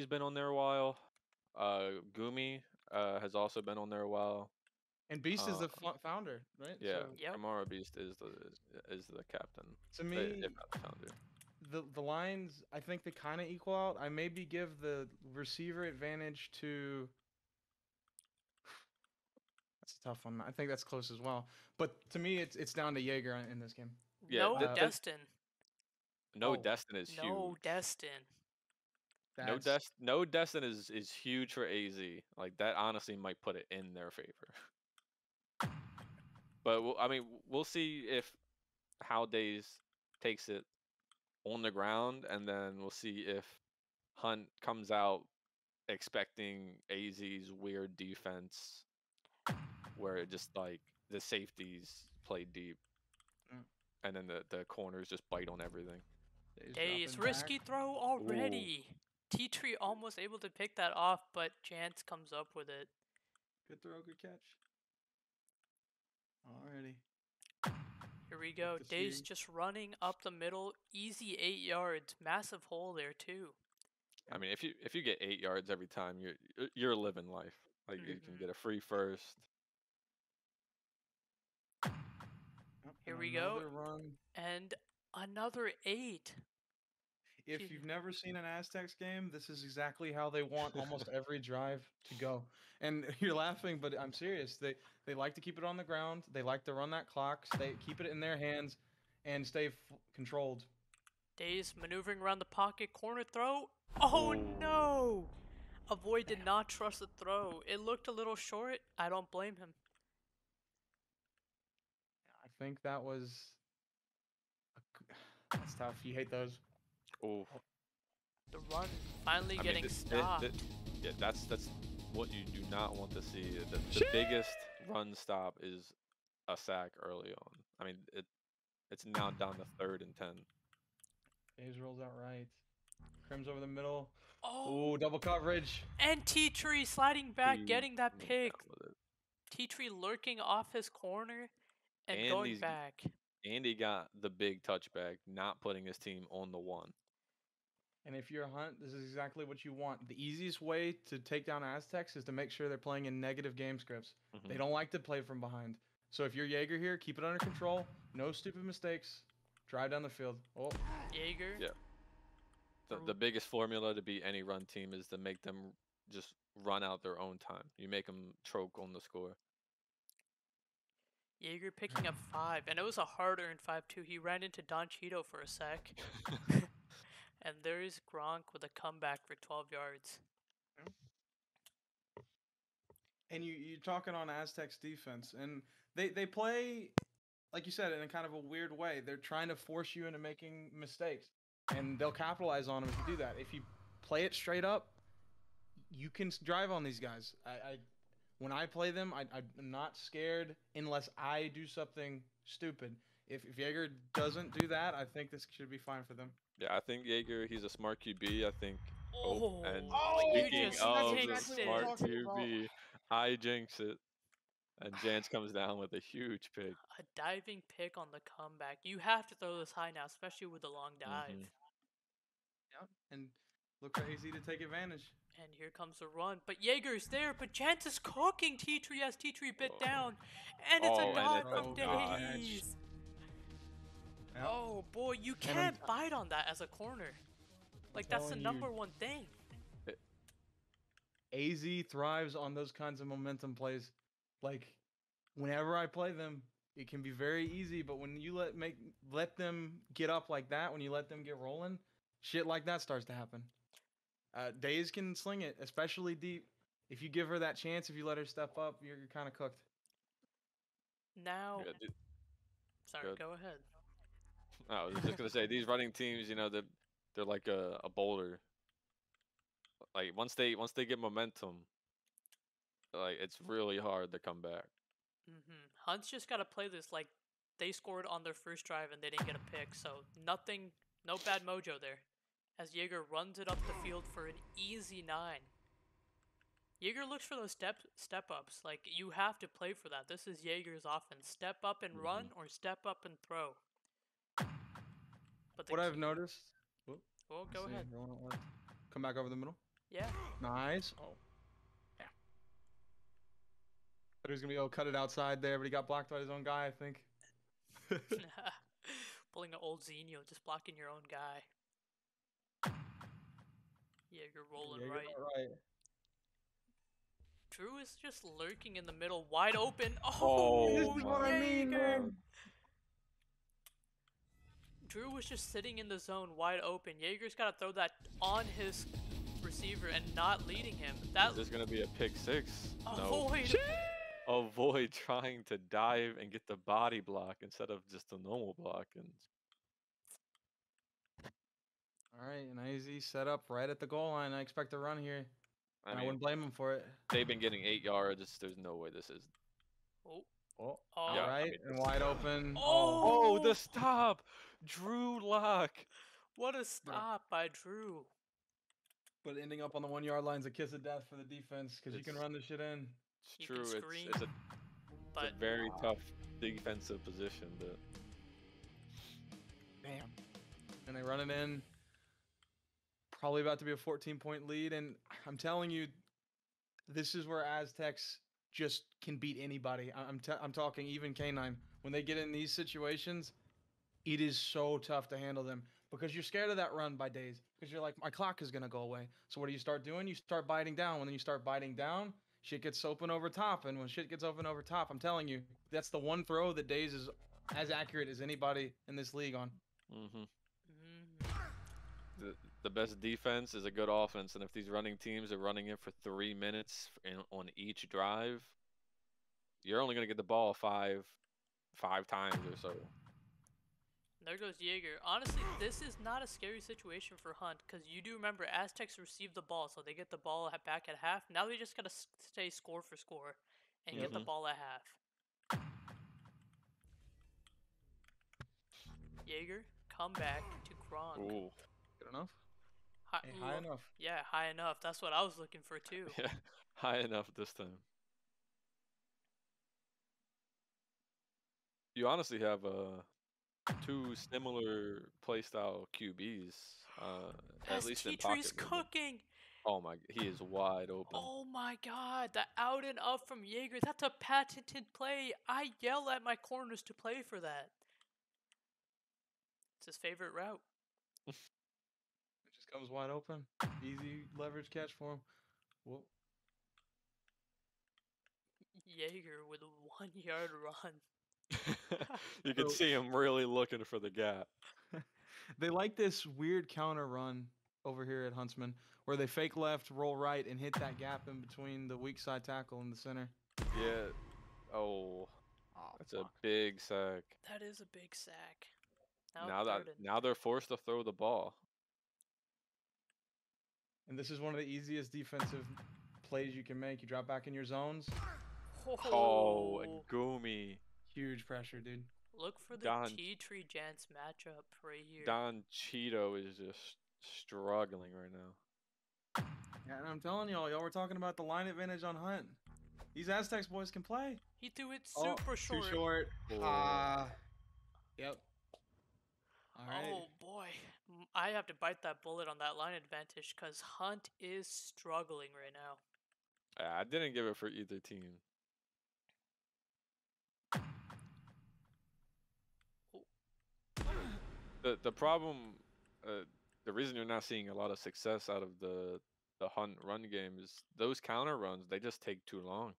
been on there a while. Gumi has also been on there a while. And Beast is Uh, the founder, right? Yeah, So Yep. Kamara Beast is the captain. to me, if not the founder. the lines, I think they kind of equal out. I maybe give the receiver advantage to. That's a tough one. I think that's close as well. But to me, it's down to Jaeger in this game. Yeah, No Uh, Destin. No Oh, Destin is No huge. Destin. That's No Destin is huge for AZ. Like that honestly might put it in their favor. But I mean, we'll see if How Days takes it on the ground, and then we'll see if Hunt comes out expecting AZ's weird defense, where it just like the safeties play deep, Mm. and then the corners just bite on everything. Days. dropping Risky back. throw already. T-Tree almost able to pick that off, but Chance comes up with it. Good throw, good catch. Alrighty. Here we go. to Days see. just running up the middle. Easy 8 yards. Massive hole there too. I mean, if you get 8 yards every time, you're living life. Like you can get a free first. Yep, Here and we go. another run. And another 8. If you've never seen an Aztecs game, this is exactly how they want almost every drive to go. And you're laughing, but I'm serious. They like to keep it on the ground. They like to run that clock. Keep it in their hands, and stay controlled. Days maneuvering around the pocket. Corner throw. Oh no! Avoid did not trust the throw. It looked a little short. I don't blame him. I think that was. That's tough. You hate those. Oh, The run finally getting stopped. Yeah, that's what you do not want to see. The biggest run stop is a sack early on. I mean, it's now down to 3rd and 10. Hayes rolls out right. Crims over the middle. Oh, Ooh, double coverage. and T-Tree sliding back, getting that He pick. got with it. T-Tree lurking off his corner and going back. And he got the big touchback, not putting his team on the 1. And if you're a Hunt, this is exactly what you want. The easiest way to take down Aztecs is to make sure they're playing in negative game scripts. They don't like to play from behind. So if you're Jaeger here, keep it under control. No stupid mistakes. Drive down the field. Oh, Jaeger. Yeah. The biggest formula to beat any run team is to make them just run out their own time. You make them choke on the score. Jaeger picking up 5, and it was a hard-earned 5 too. He ran into Don Cheeto for a sec. And there's Gronk with a comeback for 12 yards. and you're talking on Aztecs defense, and they play, like you said, in a kind of a weird way. They're trying to force you into making mistakes, and they'll capitalize on them if you do that. If you play it straight up, you can drive on these guys. When I play them, I'm not scared unless I do something stupid. If Jaeger doesn't do that, I think this should be fine for them. Yeah, I think Jaeger, he's a smart QB. I think. And you speaking just of the jinxed smart it. QB, I jinx it. And Jance comes down with a huge pick. A diving pick on the comeback. You have to throw this high now, especially with the long dive. Yep, and look for AZ to take advantage. And here comes the run. But Jaeger's there, but Jance is cooking T-Tree as T-Tree bit down. And it's a dot from Days. Yep. Oh boy, you can't bite on that as a corner. Like, that's the number one thing. AZ thrives on those kinds of momentum plays. Like, whenever I play them, it can be very easy, but when you let them get up like that, when you let them get rolling, shit like that starts to happen. Days can sling it, especially deep. If you give her that chance, if you let her step up, you're kind of cooked. Now, Yeah, sorry, go ahead. I was just gonna say these running teams, you know, they're like a boulder. Like once they get momentum, like it's really hard to come back. Hunt's just gotta play this like they scored on their first drive and they didn't get a pick, so nothing, no bad mojo there. As Jaeger runs it up the field for an easy 9. Jaeger looks for those step ups. Like, you have to play for that. This is Jaeger's offense. Step up and run, or step up and throw. But what I've noticed. Well, go ahead. Come back over the middle. Yeah. Nice. Oh. Yeah. But he was going to go cut it outside there, but he got blocked by his own guy, I think. Pulling an old Xenio, just blocking your own guy. Yeah, you're rolling Yeah, right. right. Drew is just lurking in the middle, wide open. Oh, This is what I mean, Jaeger! man. Drew was just sitting in the zone, wide open. Jaeger's got to throw that on his receiver and not leading him. That Is this gonna be a pick six? No. avoid. Avoid trying to dive and get the body block instead of just a normal block. And All right, an AZ set up right at the goal line. I expect a run here. I I mean, wouldn't blame him for it. they've been getting 8 yards. There's no way this is. Oh, Oh, Oh. Yeah, all right, I mean, and wide open. Oh, the stop! Drew Lock. what a stop by Drew. But ending up on the 1 yard line is a kiss of death for the defense because you can It's- run this shit in. It's You true. can It's screen, it's a but very tough defensive position. But Damn. And they run it in. Probably about to be a 14-point lead. And I'm telling you, this is where Aztecs just can beat anybody. I'm talking even K9. When they get in these situations, it is so tough to handle them because you're scared of that run by days because you're like, my clock is going to go away. So what do you start doing? You start biting down. When you start biting down, shit gets open over top. And when shit gets open over top, I'm telling you, that's the one throw that Days is as accurate as anybody in this league on. mm-hmm. mm, the best defense is a good offense, and if these running teams are running it for 3 minutes on each drive, you're only gonna get the ball five times or so. there goes Jaeger. Honestly, this is not a scary situation for Hunt because you do remember Aztecs received the ball, so they get the ball back at half. Now they just gotta stay score for score and get the Mhm. ball at half. Jaeger, come back to Gronk. Ooh, Good enough? Hi, Hey, high enough. Yeah, high enough. That's what I was looking for too. yeah, high enough this time. You honestly have two similar playstyle QBs, at As least in T-Tree's pocket movement. cooking. Oh my, he is wide open. Oh my god, the out and up from Jaeger. That's a patented play. I yell at my corners to play for that. It's his favorite route. It just comes wide open. Easy leverage catch for him. Whoa. Jaeger with a 1 yard run. You can So- see him really looking for the gap. They like this weird counter run over here at Huntsman where they fake left, roll right, and hit that gap in between the weak side tackle and the center. Yeah. Oh, that's a big sack. That is a big sack. Now they're forced to throw the ball. And this is one of the easiest defensive plays you can make. You drop back in your zones. Oh, Gumi. Huge pressure, dude. Look for the Don- T-Tree Jance matchup right here. Don Cheeto is just struggling right now. Yeah, and I'm telling y'all were talking about the line advantage on Hunt. These Aztecs boys can play. He threw it super short. Too short. Oh. Yep. All right. Oh boy. I have to bite that bullet on that line advantage because Hunt is struggling right now. I didn't give it for either team. The problem, the reason you're not seeing a lot of success out of the Hunt run game is those counter runs. They just take too long.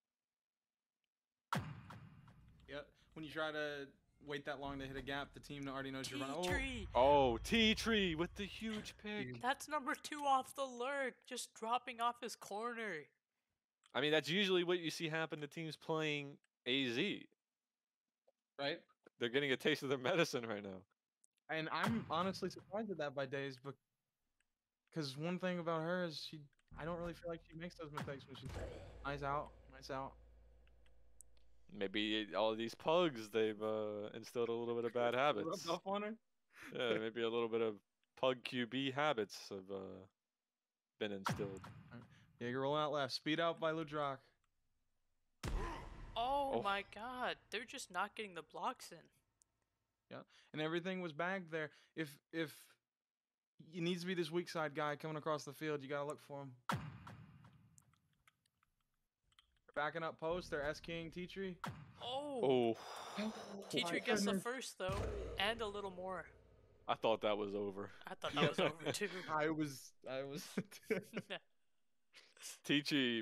Yep. When you try to wait that long to hit a gap, the team already knows you're running. T-Tree. Oh, T-Tree with the huge pick. Dude. That's number 2 off the lurk, just dropping off his corner. I mean, that's usually what you see happen to teams playing AZ. Right? They're getting a taste of their medicine right now. And I'm honestly surprised at that by Days, because one thing about her is I don't really feel like she makes those mistakes when she's nice out. Maybe all of these pugs, they've instilled a little bit of bad habits. Rubbed off on her. Yeah, maybe a little bit of pug QB habits have been instilled. Jaeger rolling out left. Speed out by Ludrock. Oh my god, they're just not getting the blocks in. Yeah, and everything was bagged there. If He needs to be this weak side guy coming across the field. You gotta look for him. Backing up post. They're S-King T-Tree. Oh! Oh, T-Tree gets the first, though, and a little more. I thought that was over. I thought that was over, too. I was. Teachy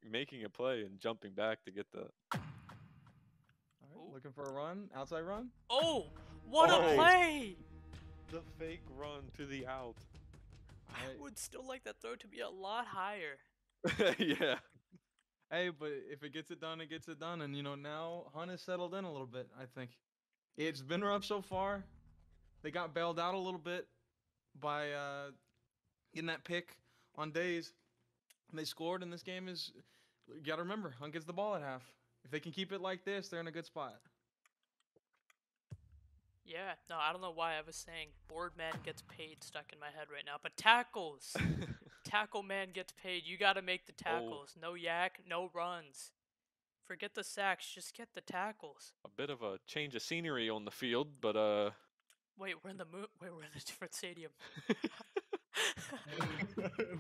making a play and jumping back to get the. All right, looking for a run, outside run. Oh! What a Oh. play! The fake run to the out. I would still like that throw to be a lot higher. Yeah. Hey, but if it gets it done, it gets it done. And, you know, now Hunt has settled in a little bit, I think. It's been rough so far. They got bailed out a little bit by getting that pick on days. And they scored, and this game is... You got to remember, Hunt gets the ball at half. If they can keep it like this, they're in a good spot. Yeah, no, I don't know why I was saying board man gets paid stuck in my head right now, but tackles! Tackle man gets paid. You gotta make the tackles. No yak, no runs. Forget the sacks, just get the tackles. A bit of a change of scenery on the field, but Wait, we're in a different stadium.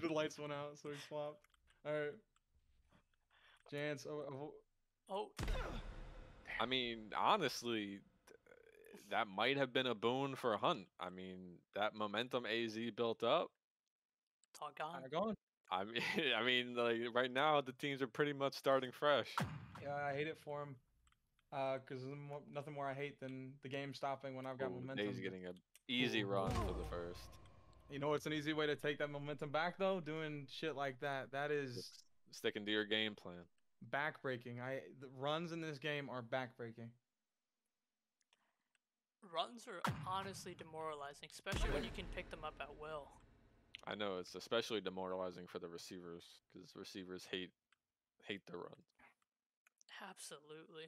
The lights went out, so he swapped. All right. Chance. Oh, I mean, honestly, that might have been a boon for Hunt. I mean, that momentum AZ built up. it's all gone. Going. I mean, like right now the teams are pretty much starting fresh. Yeah, I hate it for him. Because nothing more I hate than the game stopping when I've got momentum. He's getting an easy run for the first. You know what's an easy way to take that momentum back though? Doing shit like that. That is Just sticking to your game plan. backbreaking. The runs in this game are backbreaking. Runs are honestly demoralizing, especially when you can pick them up at will. I know it's especially demoralizing for the receivers because receivers hate the run. Absolutely.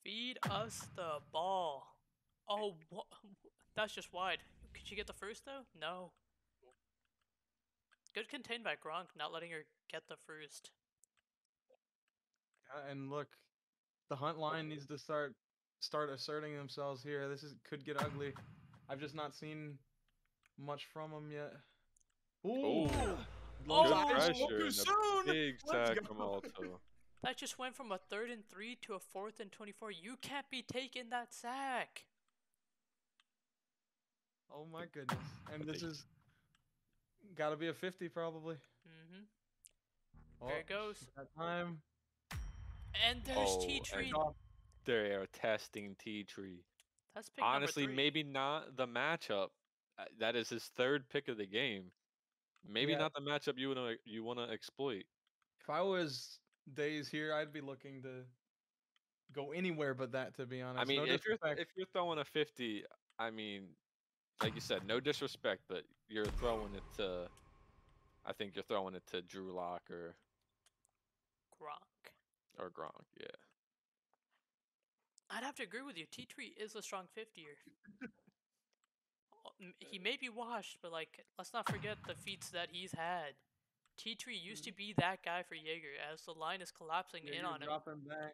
Feed us the ball. Oh, that's just wide. Could you get the first though? No. Good contained by Gronk, not letting her get the first. And look, the Hunt line needs to start asserting themselves here. Could get ugly. I've just not seen much from them yet. Ooh. Oh, Good pressure too and soon. a big Let's sack go. from Alto. That just went from a 3rd and 3 to a 4th and 24. You can't be taking that sack. Oh my goodness. And this is got to be a 50 probably. Mm-hmm. Oh, There it goes. that time. And there's Oh, T-Tree. and they are testing T-Tree. That's pick Honestly, number 3. maybe not the matchup. That is his 3rd pick of the game. Maybe Yeah. not the matchup you wanna exploit. If I was Days here, I'd be looking to go anywhere but that, to be honest. I mean, No if disrespect. you're throwing a 50, I mean, like you said, no disrespect, but you're throwing it to. I think you're throwing it to Drew Lock or Gronk. Yeah. I'd have to agree with you. T-Tree is a strong 50er. He may be washed, but like, let's not forget the feats that he's had. T-Tree used to be that guy for Jaeger as the line is collapsing in on him, Dropping back.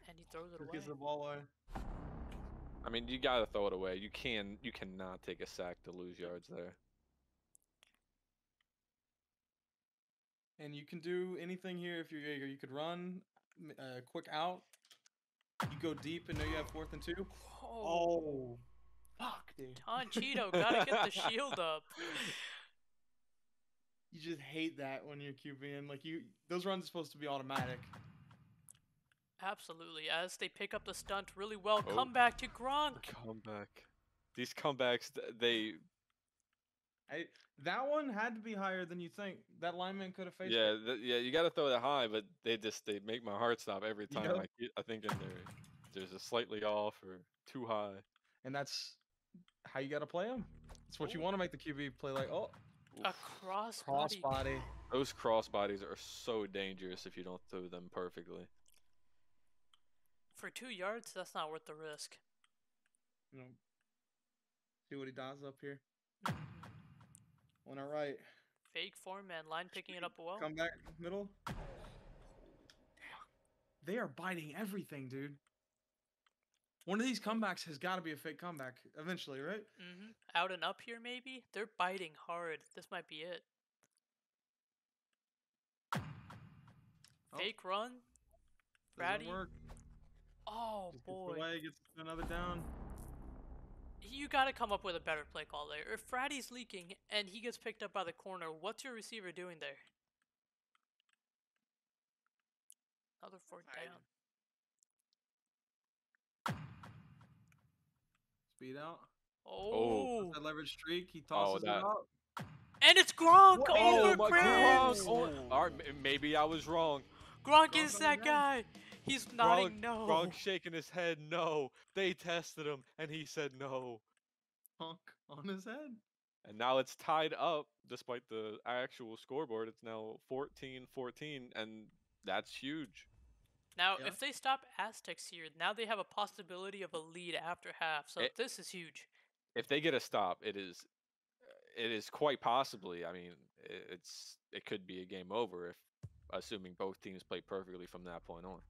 and he throws it Just away. gets the ball away. I mean, you gotta throw it away. You cannot take a sack to lose yards there. And you can do anything here if you're Jaeger. You could run, quick out. You go deep and know you have 4th and 2. Oh, fuck, dude. Don Cheeto, gotta get the shield up. You just hate that when you're QBing. Like those runs are supposed to be automatic. Absolutely, as they pick up the stunt really well. Oh. Come back to Gronk. Comeback. These comebacks, That one had to be higher than you think. That lineman could have faced. yeah, you gotta throw that high, but they make my heart stop every time. Yep. I think in there's a slightly off or too high. And that's how you got to play them. It's what you want to make the QB play like. Oh, A crossbody. Those crossbodies are so dangerous if you don't throw them perfectly. For 2 yards, that's not worth the risk. you know, see what he does up here. Went all right. Fake form and line picking it up well. Come back middle. Damn. They are biting everything, dude. One of these comebacks has got to be a fake comeback eventually, right? Out and up here, maybe? They're biting hard. This might be it. Oh. Fake run. Doesn't Fratty. work. Oh, Just boy. gets away, gets another down. You gotta come up with a better play call there. If Fratty's leaking and he gets picked up by the corner, what's your receiver doing there? Another 4th down. Speed out. Oh. That leverage streak. He tosses it out. And it's Gronk Whoa, over my Crims! Gronk. All right, maybe I was wrong. Gronk is that guy. He's nodding no. Gronk shaking his head no. They tested him and he said no. Honk on his head. And now it's tied up despite the actual scoreboard. It's now 14-14 and that's huge. Now, if they stop Aztecs here, now they have a possibility of a lead after half. So this is huge. If they get a stop, it is quite possibly. I mean, it could be a game over if assuming both teams play perfectly from that point on.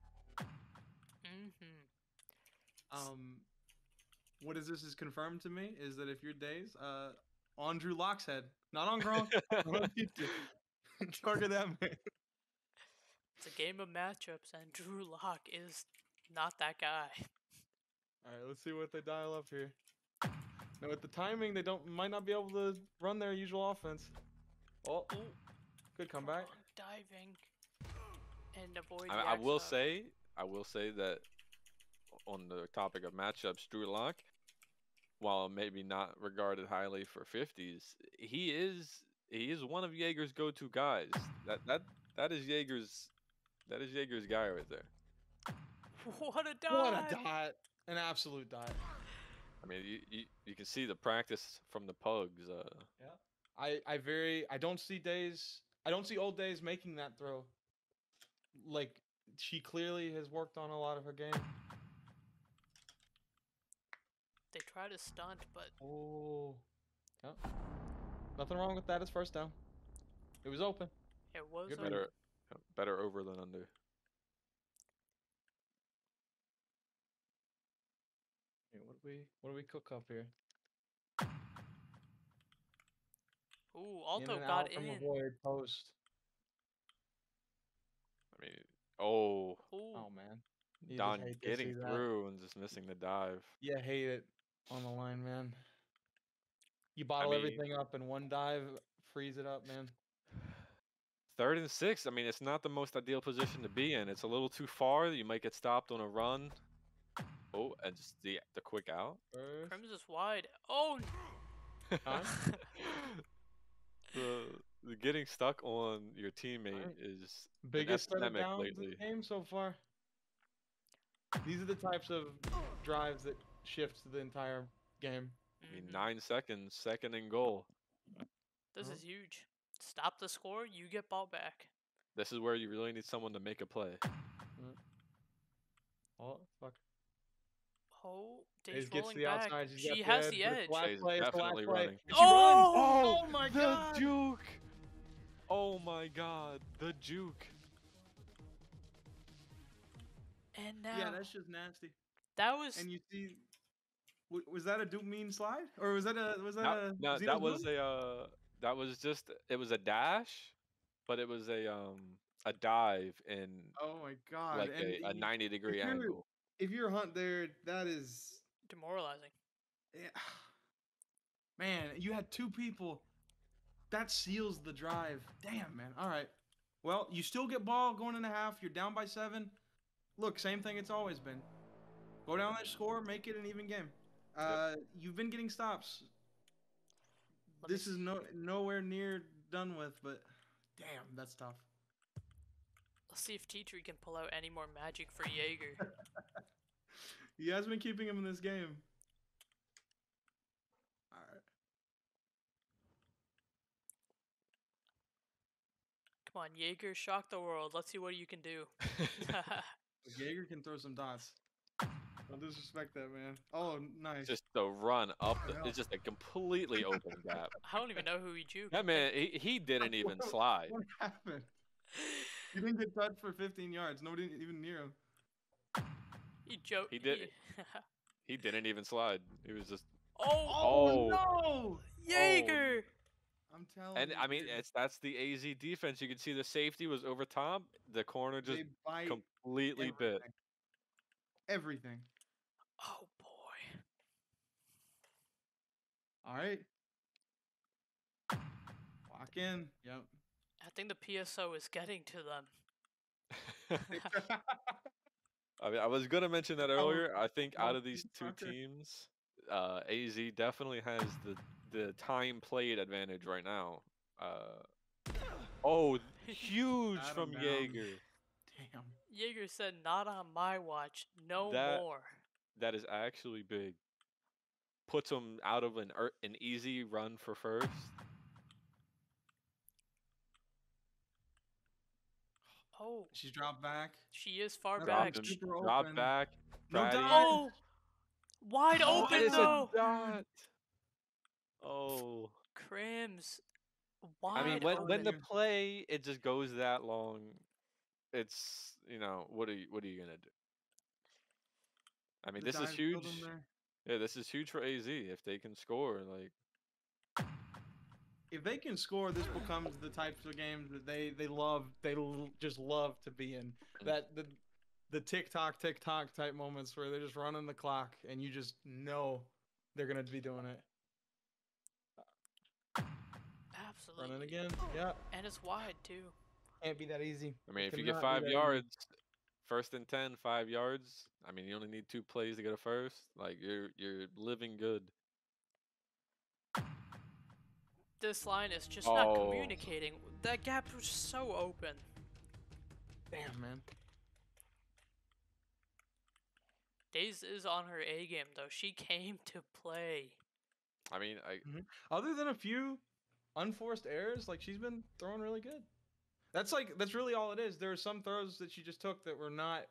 What is this is confirmed to me is that if your days on Drew Lock's head, not on Gronk, target that man. It's a game of matchups, and Drew Lock is not that guy. All right, let's see what they dial up here. Now with the timing, they might not be able to run their usual offense. Oh, good comeback. Diving and avoid. I will say that on the topic of matchups, Drew Lock, while maybe not regarded highly for 50s, he is one of Jaeger's go-to guys. That is Jaeger's guy right there. What a dot! What a dot! An absolute dot. I mean, you can see the practice from the pugs. Yeah. I don't see old days making that throw. Like, she clearly has worked on a lot of her game. They try to stunt, but yeah. Nothing wrong with that. It's first down. It was open. It was better over than under. What do we cook up here? Ooh, Alto got in. From a void post. I mean, oh man. Don getting through and just missing the dive. Yeah, hate it on the line, man. You bottle everything up in one dive, freeze it up, man. 3rd and 6. I mean, it's not the most ideal position to be in. It's a little too far. You might get stopped on a run. Oh, and just the quick out. Crims is wide. Oh. The getting stuck on your teammate is biggest set of epidemic downs lately. in the game so far. These are the types of drives that shift the entire game. I mean, 9 seconds, 2nd and goal. This is huge. Stop the score, you get ball back. This is where you really need someone to make a play. Oh, fuck. Oh, Dave's gets rolling the back. outside. She has the edge. She's definitely running. Oh my god! The juke! Oh my god, the juke. And now... Yeah, that's just nasty. That was... And you see... Was that a Duke mean slide? Or was that a... No, that was a... That was just... It was a dash, but it was a dive in... Oh my god. Like a 90-degree angle. If you're Hunt there, that is... demoralizing. Yeah. Man, you had 2 people. That seals the drive. Damn, man. All right. Well, you still get ball going in a half. You're down by 7. Look, same thing it's always been. Go down that score, make it an even game. You've been getting stops. This is nowhere near done with, but damn, that's tough. Let's see if T-Tree can pull out any more magic for Jaeger. He has been keeping him in this game. All right. Come on, Jaeger, shock the world. Let's see what you can do. Jaeger can throw some dots. Don't disrespect that, man. Oh, nice. Just the run up. It's just a completely open gap. I don't even know who he juked. That man, he didn't even slide. What happened? He didn't get touched for 15 yards. Nobody even near him. He joked. He did. He didn't even slide. He was just. Oh, Oh, Oh. no! Jaeger! I'm telling And you. I mean, dude, that's the AZ defense. You can see the safety was over top. The corner just they bite completely bit. everything. Oh boy. All right. Lock in. Yep. I think the PSO is getting to them. I mean, I was gonna mention that Oh, earlier. I think out of these Austin two Tucker. teams, AZ definitely has the time played advantage right now. Oh, huge Got him from down. Jaeger. Damn. Jaeger said, "Not on my watch. No That more." that is actually big. Puts him out of an easy run for first. Oh, She's dropped back. she is far That back. one's Dropped him. super Drop open. back. No Pratty. dive. Oh, wide Oh, open It's a though. dot. Oh. Crims, I mean, wide when open. the play it just goes that long, it's what are you gonna do? I mean, The this is dive killed him huge. there. Yeah, this is huge for AZ if they can score. Like, If they can score, this becomes the types of games that they love. Just love to be in. That the tick tock type moments where they're just running the clock and you just know they're gonna be doing it. Absolutely. Running again. Yeah. And it's wide too. Can't be that easy. I mean, It if you get cannot be 5 that easy. yards, first and 10, 5 yards. I mean, you only need 2 plays to get a first. Like, you're living good. This line is just not Oh. communicating. That gap was so open. Damn, man. Daze is on her A game though. She came to play. I mean, Other than a few unforced errors, like she's been throwing really good. That's really all it is. There are some throws that she just took that were not.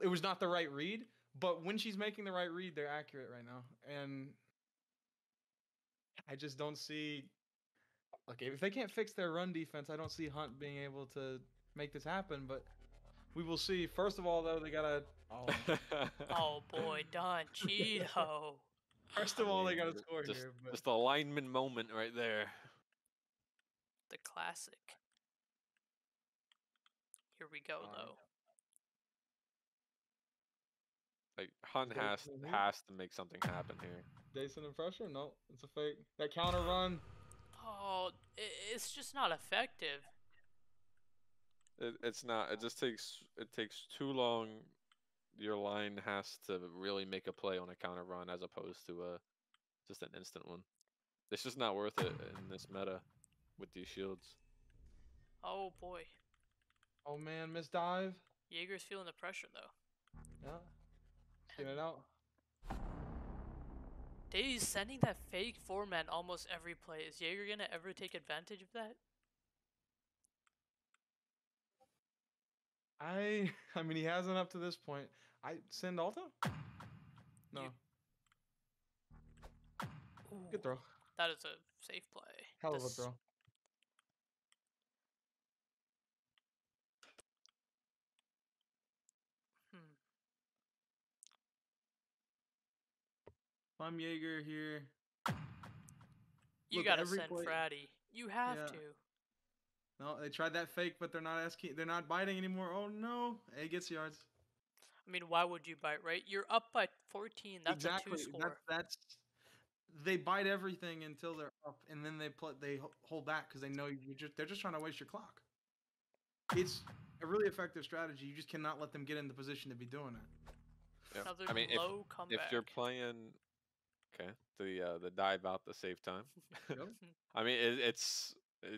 It was not the right read, but when she's making the right read, they're accurate right now. And I just don't see. Okay, if they can't fix their run defense, I don't see Hunt being able to make this happen. But we will see. First of all, though, they gotta. Oh, Oh boy, Don Cheeto. first of all, they gotta mean, score just, here. But just a lineman moment right there. The classic. Here we go though. Like, Hunt Jason has in here? has to make something happen here. Jason and pressure? No, it's a fake. That counter run. Oh, it's just not effective. It's not. It takes too long. Your line has to really make a play on a counter run as opposed to just an instant one. It's just not worth it in this meta with these shields. Oh boy. Oh man, miss dive. Jaeger's feeling the pressure though. Yeah. Get it out. Daze sending that fake 4-man almost every play. Is Jaeger gonna ever take advantage of that? I mean, he hasn't up to this point. I send Alta? No. Ooh, Good throw. that is a safe play. Hell of a This- throw. Hmm. If I'm Jaeger here. You Look, gotta every send play- Fratty. You have Yeah. to. No, they tried that fake, but they're not biting anymore. Oh no. He gets yards. I mean, why would you bite, right? You're up by 14. That's exactly. a 2 score. That's they bite everything until they're up, and then they hold back because they know they're just trying to waste your clock. It's a really effective strategy. You just cannot let them get in the position to be doing it. Yeah. Another I mean, low if comeback. you're playing, okay, the dive out the save time. Yep. I mean,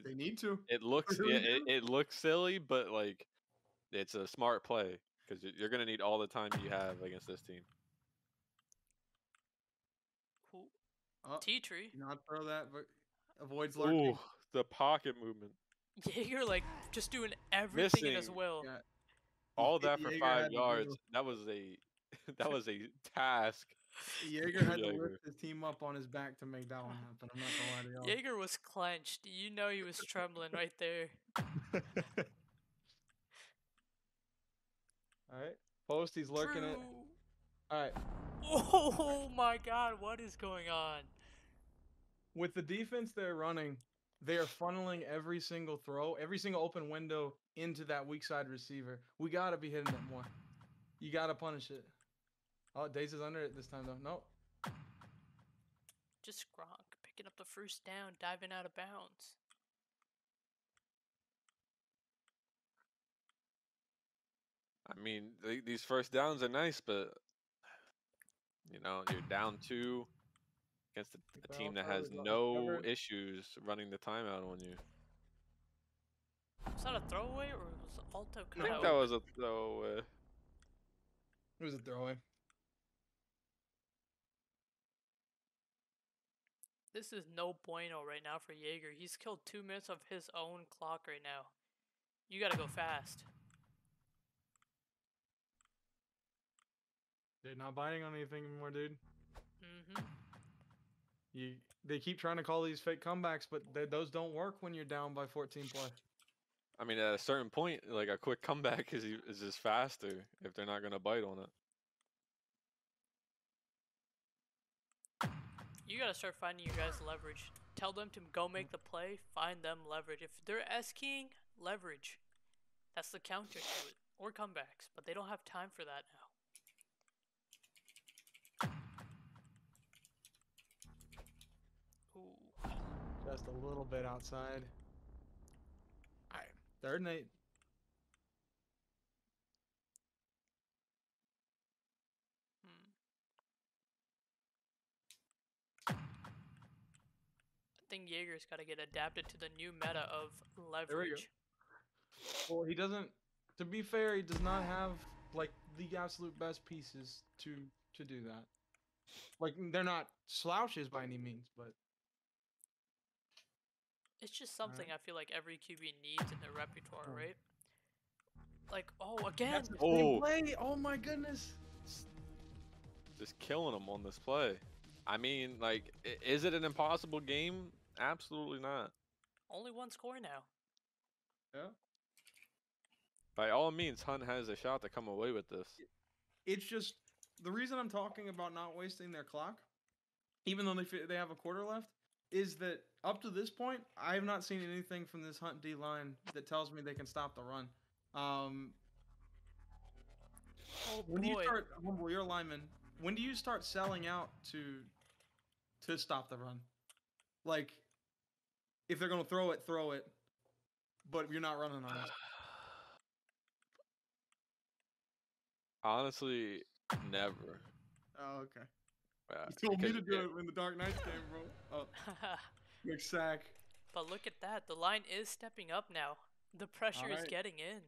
They need to. it looks really yeah, do. it looks silly, but like it's a smart play because you're gonna need all the time you have against this team. Cool. Oh, T-tree. not throw that, but avoids lurking. Ooh, the pocket movement. Jaeger like just doing everything in his Missing. will. Yeah. All that for Jaeger 5 had to yards. do- That was a that was a task. Jaeger had to Jaeger. lift his team up on his back to make that one happen. I'm not gonna lie to y'all. Jaeger was clenched. You know he was trembling right there. All right. Post, he's lurking it. True. All right. Oh my god, what is going on? With the defense they're running, they are funneling every single throw, every single open window into that weak side receiver. We gotta be hitting it more. You gotta punish it. Oh, Daze is under it this time though. Nope. Just Gronk picking up the first down, diving out of bounds. I mean, these first downs are nice, but you know, you're down 2 against a team that has no issues running the timeout on you. Was that a throwaway or was Alto I cut think out? that was a throwaway. It was a throwaway. This is no bueno right now for Jaeger. He's killed 2 minutes of his own clock right now. You gotta go fast. They're not biting on anything anymore, dude. Mm-hmm. They keep trying to call these fake comebacks, but those don't work when you're down by 14 plus. I mean, at a certain point, like a quick comeback is just faster if they're not gonna bite on it. You gotta start finding your guys' leverage. Tell them to go make the play, find them leverage. If they're S-keying, leverage. That's the counter to it. Or comebacks, but they don't have time for that now. Ooh. Just a little bit outside. All right, 3rd and 8. I think Jaeger's got to get adapted to the new meta of leverage. Well, he doesn't. To be fair, he does not have like the absolute best pieces to do that. Like they're not slouches by any means, but it's just something I feel like every QB needs in their repertoire, right? Like, oh, again. That's the same play. Oh my goodness. Just killing them on this play. I mean, like, is it an impossible game? Absolutely not. Only one score now. Yeah. By all means, Hunt has a shot to come away with this. It's just the reason I'm talking about not wasting their clock, even though they have a quarter left, is that up to this point, I have not seen anything from this Hunt D line that tells me they can stop the run. When do you start, Humble, you're a lineman. When do you start selling out to stop the run? Like, if they're gonna throw it, but you're not running on it. Honestly, never. Oh, okay. Yeah, You told me to do it when the Dark Knights came, bro. Oh, big sack. But look at that. The line is stepping up now. The pressure is getting in.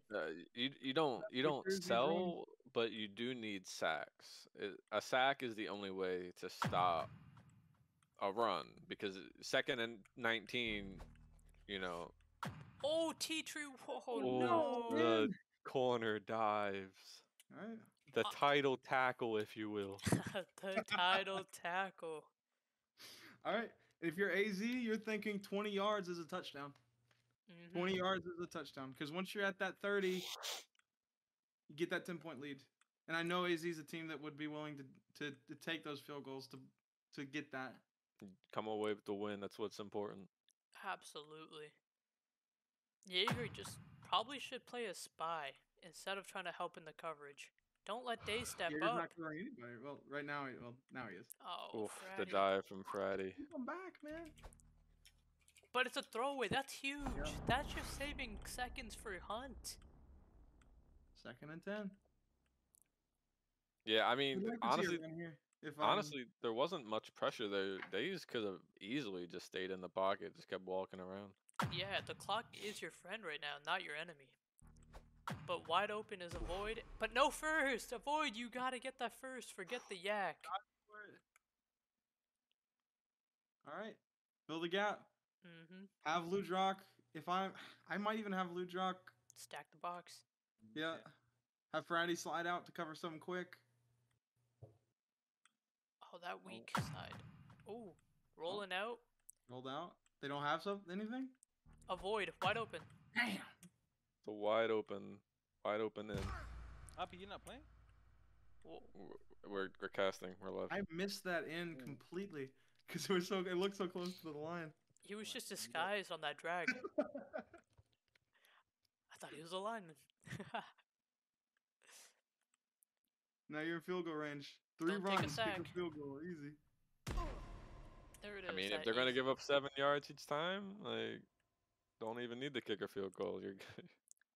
You don't sell, but you do need sacks. A sack is the only way to stop a run because 2nd and 19, you know. Oh, T-Tree. Oh, no. The corner dives. All right. The title tackle, if you will. The title tackle. All right. If you're AZ, you're thinking 20 yards is a touchdown. 20 yards is a touchdown. Because once you're at that 30, you get that 10-point lead. And I know AZ is a team that would be willing to take those field goals to get that. Come away with the win. That's what's important. Absolutely. Jaeger just probably should play a spy instead of trying to help in the coverage. Don't let Day step Jaeger's up. not covering anybody. Well, right now, now he is. Oh, oof, the dive from Friday. Come back, man. But it's a throwaway. That's huge. Yeah. That's just saving seconds for Hunt. 2nd and 10. Yeah, I mean, honestly, there wasn't much pressure there. They just could have easily just stayed in the pocket, just kept walking around. Yeah, the clock is your friend right now, not your enemy. But wide open is Avoid. But no first! Avoid, you gotta get that first. Forget the yak. Alright. Fill the gap. Have Ludrock. I might even have Ludrock. Stack the box. Yeah. Have Friday slide out to cover something quick. Oh, that weak side. Oh, rolling out. Rolled out. They don't have anything? Avoid, wide open. Damn. The wide open in. Hoppy, you're not playing? We're casting. We're live. I missed that in completely because it looked so close to the line. He was just disguised on that drag. I thought he was a lineman. Now you're in field goal range. 3 Don't take a runs, kick sack. a field goal, easy. There it is. I mean, if that they're gonna easy- give up 7 yards each time, like, don't even need the kicker field goal. You're good.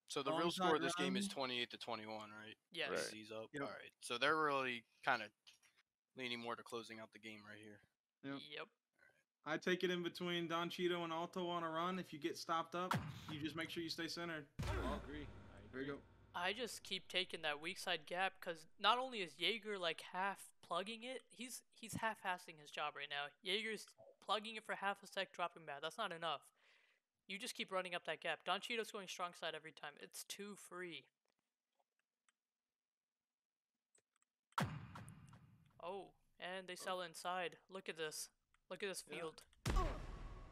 So the Long real score of this game is run. 28-21, right? Yes. Right. He's up. Yep. All right. So they're really kind of leaning more to closing out the game right here. Yep. I take it in between Don Cheeto and Alto on a run. If you get stopped up, you just make sure you stay centered. I agree. There you go. I just keep taking that weak side gap because not only is Jaeger like half plugging it, he's half-assing his job right now. Jaeger's plugging it for half a sec, dropping back. That's not enough. You just keep running up that gap. Don Cheeto's going strong side every time. It's too free. Oh, and they sell inside. Look at this. Look at this Yeah. field.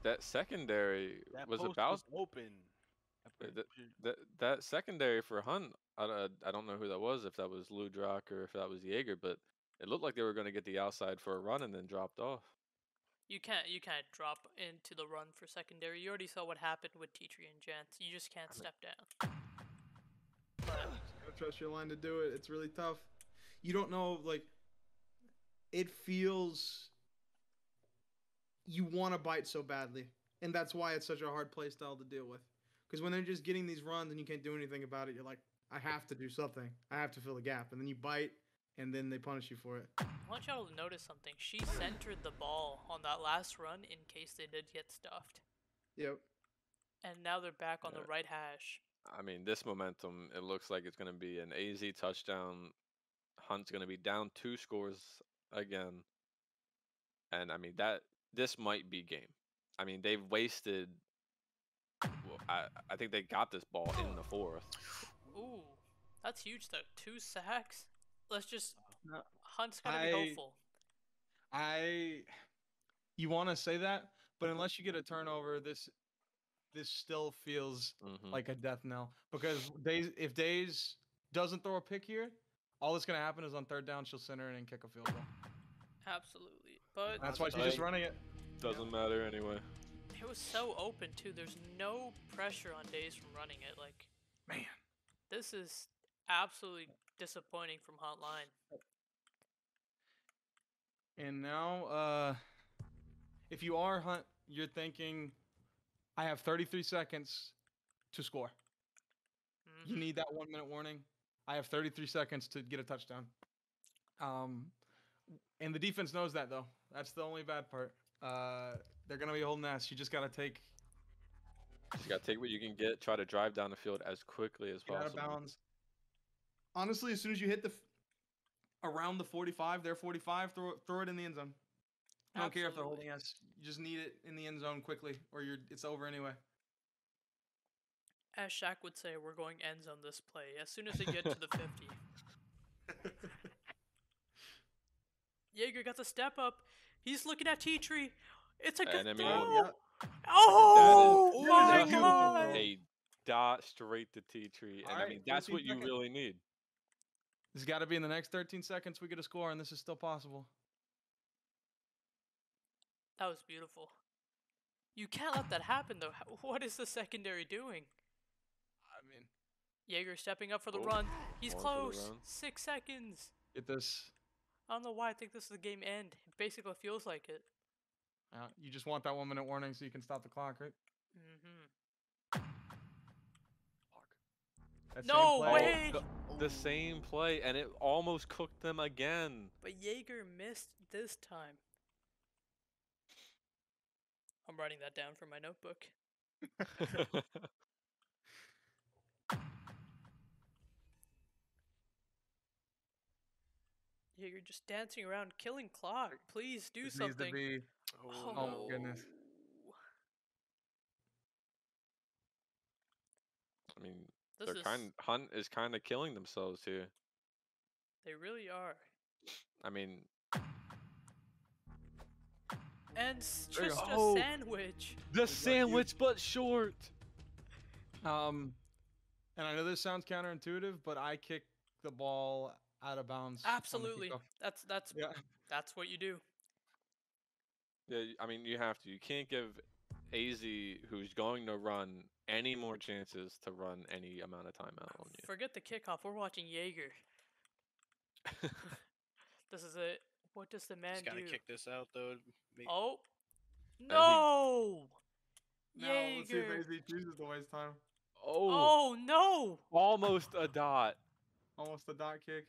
That secondary That was post about was open. that secondary for Hunt. I don't know who that was. If that was Ludrock or if that was Jaeger, but it looked like they were going to get the outside for a run and then dropped off. You can't drop into the run for secondary. You already saw what happened with T-Tree and Jance. You just can't step down. But Gotta trust your line to do it. It's really tough. You don't know, like, it feels you want to bite so badly, and that's why it's such a hard play style to deal with. Because when they're just getting these runs and you can't do anything about it, you're like, I have to do something. I have to fill a gap, and then you bite, and then they punish you for it. I want y'all to notice something. She centered the ball on that last run in case they did get stuffed. Yep. And now they're back on the Yeah. right hash. I mean, this momentum, it looks like it's going to be an AZ touchdown. Hunt's going to be down 2 scores again. And I mean, this might be game. I mean, they've wasted. Well, I think they got this ball in the 4th. Ooh, that's huge though. 2 sacks. Let's just. No, Hunt's gotta be hopeful. You want to say that, but unless you get a turnover, this still feels like a death knell. Because if Days doesn't throw a pick here, all that's gonna happen is on 3rd down she'll center it and kick a field goal. Absolutely. But That's why she's just running it. Doesn't matter anyway. it was so open too. There's no pressure on Days from running it. Like, Man. this is absolutely disappointing from Hunt line. And now, if you are Hunt, you're thinking, I have 33 seconds to score. You need that 1 minute warning. I have 33 seconds to get a touchdown. And the defense knows that, though. That's the only bad part. They're going to be holding ass. You just got to take Just got to take what you can get, try to drive down the field as quickly as get out of possible. bounds. Honestly, as soon as you hit around the 45, their 45, throw it in the end zone. I don't care if they're Absolutely. holding us. You just need it in the end zone quickly, or it's over anyway. As Shaq would say, we're going end zone this play. As soon as they get to the 50. Jaeger got the step up. He's looking at T-Tree. It's a good And I mean, throw. yeah. Oh That my is god! a dot straight to T-Tree. And I Alright, mean, that's 14 what you seconds. really need. This got to be in the next 13 seconds we get a score, and this is still possible. That was beautiful. You can't let that happen though. What is the secondary doing? I mean, Jaeger stepping up for the Oh, run. He's going for the close. run. 6 seconds. get this. I don't know why I think this is the game end. It basically feels like it. You just want that 1 minute warning so you can stop the clock, right? That same No play- way! The same play, and it almost cooked them again. But Jaeger missed this time. I'm writing that down for my notebook. Jaeger just dancing around, killing clock. Please do This needs to something. be. Oh, Oh my goodness. I mean, This they're is. Hunt is kind of killing themselves here. They really are. I mean, And There you just go. a sandwich. the sandwich, but short. And I know this sounds counterintuitive, but I kick the ball out of bounds. on the Absolutely. kickoff. That's Yeah. that's what you do. Yeah, I mean, you have to. You can't give AZ, who's going to run, any more chances to run any amount of timeout on you. Forget the kickoff. We're watching Jaeger. This is it. What does the man Just gotta do? kick this out though. Oh he- no! Now let's see if Jaeger. AZ chooses to waste time. Oh no! Almost a dot. Almost a dot kick.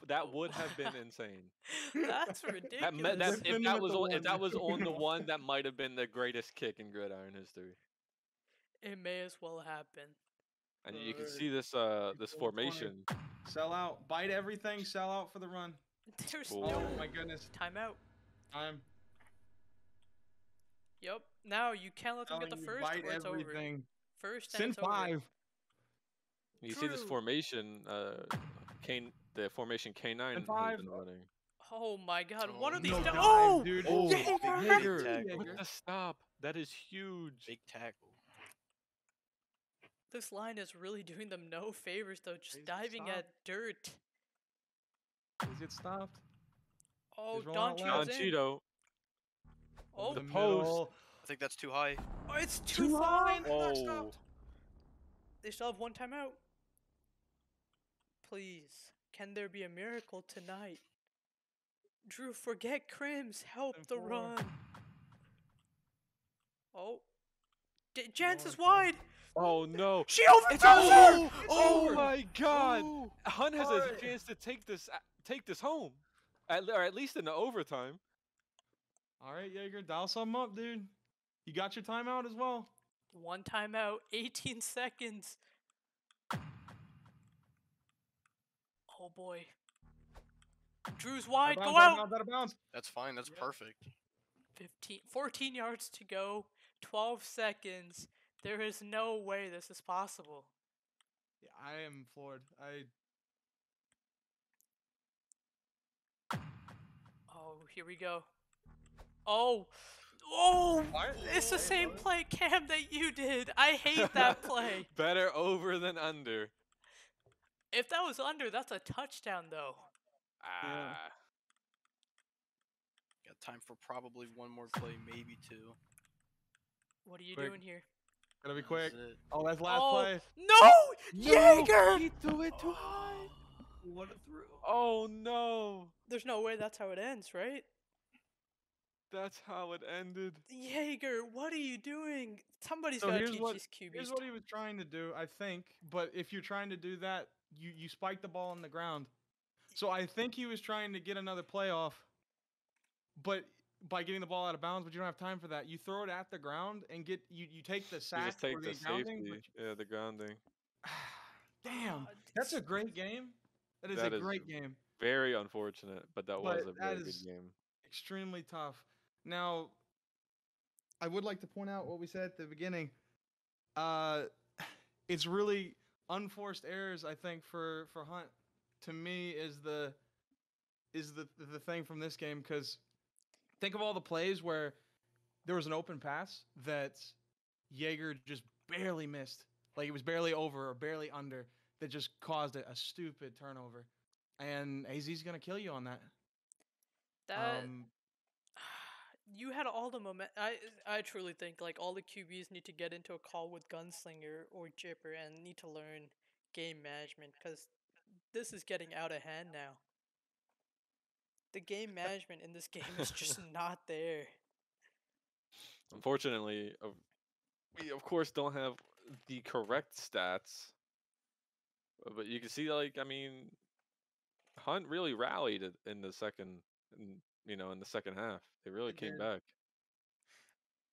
That would have been insane. That's That, ridiculous. that Zip if in that with was the on, if one, that was dude. on the one, that might have been the greatest kick in gridiron history. It may as well happen. And you can Alright. see this this 420. formation. Sell out. Bite everything. Sell out for the run. There's Cool. no Oh my goodness. timeout. I'm Yep. Now you can't let them telling get the you, first bite or it's over. everything. First and Sin it's over. 5. You see this True. formation. The formation K9 has And 5. been running. Oh my god, Oh, what are these No do- dive, Oh! dude. Oh, Jaeger! Jaeger, tackle. with the stop. That is huge. Big tackle. This line is really doing them no favors though, just Crazy diving stop. at dirt. Is it stopped? Oh, He's rolling Don out Cheeto's loud. in. Cheeto. Oh, the The post. middle. I think that's too high. oh, it's too Too far. high. Not Oh, stopped. They still have one timeout. Please, can there be a miracle tonight? Drew, forget Crims. Help And the 4. run. Oh. Jance is Going wide. oh no. She overthrows It's her. over! It's Oh over! my god! Ooh. Hunt has Alright. a chance to take this home, or at least in the overtime. All right, Jaeger, dial something up, dude. You got your timeout as well. One timeout, 18 seconds. Oh boy. Drew's wide. Out of Go bounds, out. out of bounds. That's fine. That's Yeah. perfect. 14 yards to go. 12 seconds. There is no way this is possible. Yeah, I am floored. Oh, here we go. Oh. Oh, What? it's the Hey, same brother. play, Cam, that you did. I hate that play. Better over than under. If that was under, that's a touchdown, though. Ah. Got time for probably one more play, maybe two. What are you Quick. doing here? Gotta be That's quick. it. Oh, that's last Oh, play. no! Jaeger! He threw it too high. What a throw. Oh no. There's no way that's how it ends, right? That's how it ended. Jaeger, what are you doing? Somebody's So got to here's teach what- these QBs. Here's what he was trying to do, I think. But if you're trying to do that, you spike the ball on the ground. So I think he was trying to get another play off, but by getting the ball out of bounds, but you don't have time for that. You throw it at the ground and you take the You sack just take or the the grounding. safety. Yeah, the grounding. Damn, Ah, that's a it's- great game. That is That a is great game. Very unfortunate, but that was But a that very is- good game. Extremely tough. Now, I would like to point out what we said at the beginning. It's really unforced errors, I think, for Hunt. To me, is the thing from this game, because think of all the plays where there was an open pass that Jaeger just barely missed, like it was barely over or barely under, that just caused a stupid turnover, and AZ's gonna kill you on that. That you had all the moment. I truly think like all the QBs need to get into a call with Gunslinger or Jipper and need to learn game management, because this is getting out of hand now. The game management in this game is just not there. Unfortunately, we of course don't have the correct stats, but you can see, like, I mean, Hunt really rallied in the second, in the second half. They really It came did. back.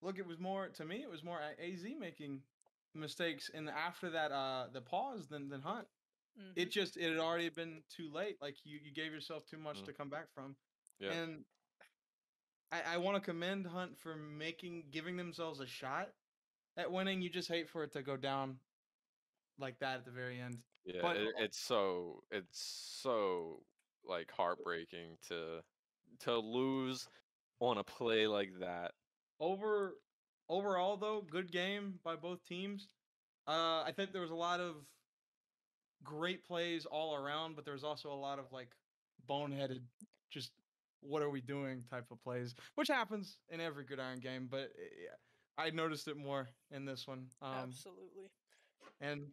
Look, it was more to me. It was more AZ making mistakes, and after that, the pause than Hunt. Mhm. It had already been too late. Like you gave yourself too much to come back from. Yeah. And I want to commend Hunt for giving themselves a shot at winning. You just hate for it to go down like that at the very end. Yeah, But it's so like heartbreaking to lose on a play like that. overall, though, good game by both teams. I think there was a lot of great plays all around, but there's also a lot of like boneheaded, just what are we doing type of plays, which happens in every Gridiron game. But I noticed it more in this one. Absolutely. And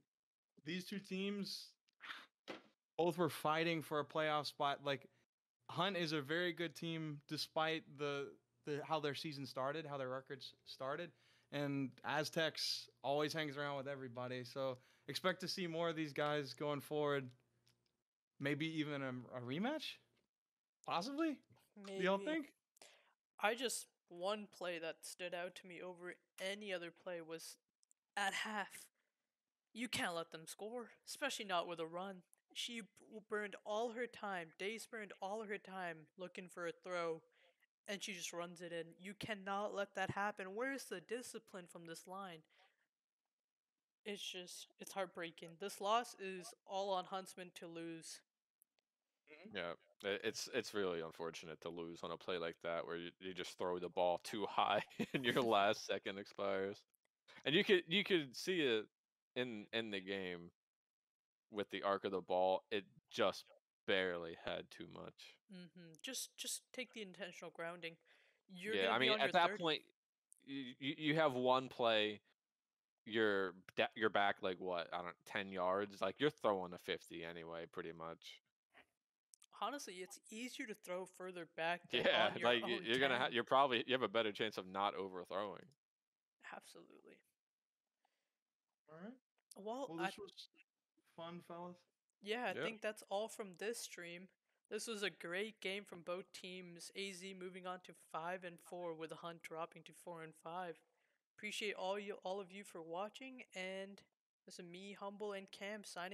these two teams both were fighting for a playoff spot. Like Hunt is a very good team despite the how their season started, how their records started. And Aztecs always hangs around with everybody. So expect to see more of these guys going forward. Maybe even a rematch? Possibly? Maybe. Do y'all think? One play that stood out to me over any other play was at half. You can't let them score, especially not with a run. She burned all her time, Dace burned all her time looking for a throw, and she just runs it in. You cannot let that happen. Where's the discipline from this line? It's heartbreaking. This loss is all on Huntsmen to lose. Yeah, it's really unfortunate to lose on a play like that where you just throw the ball too high and your last second expires, and you could see it in the game with the arc of the ball. It just barely had too much. Just take the intentional grounding. You're Yeah, gonna I be mean on your at that 30. point you have one play. You're back like what, I don't 10 yards, like you're throwing a 50 anyway pretty much. Honestly, it's easier to throw further back than Yeah, on your like own you're gonna 10. you have a better chance of not overthrowing. Absolutely. All right. Well, Well, this was fun, fellas. yeah, I Yeah. think that's all from this stream. This was a great game from both teams. AZ moving on to 5-4 with the Hunt dropping to 4-5. Appreciate all of you for watching, and this is me, Humble, and Cam signing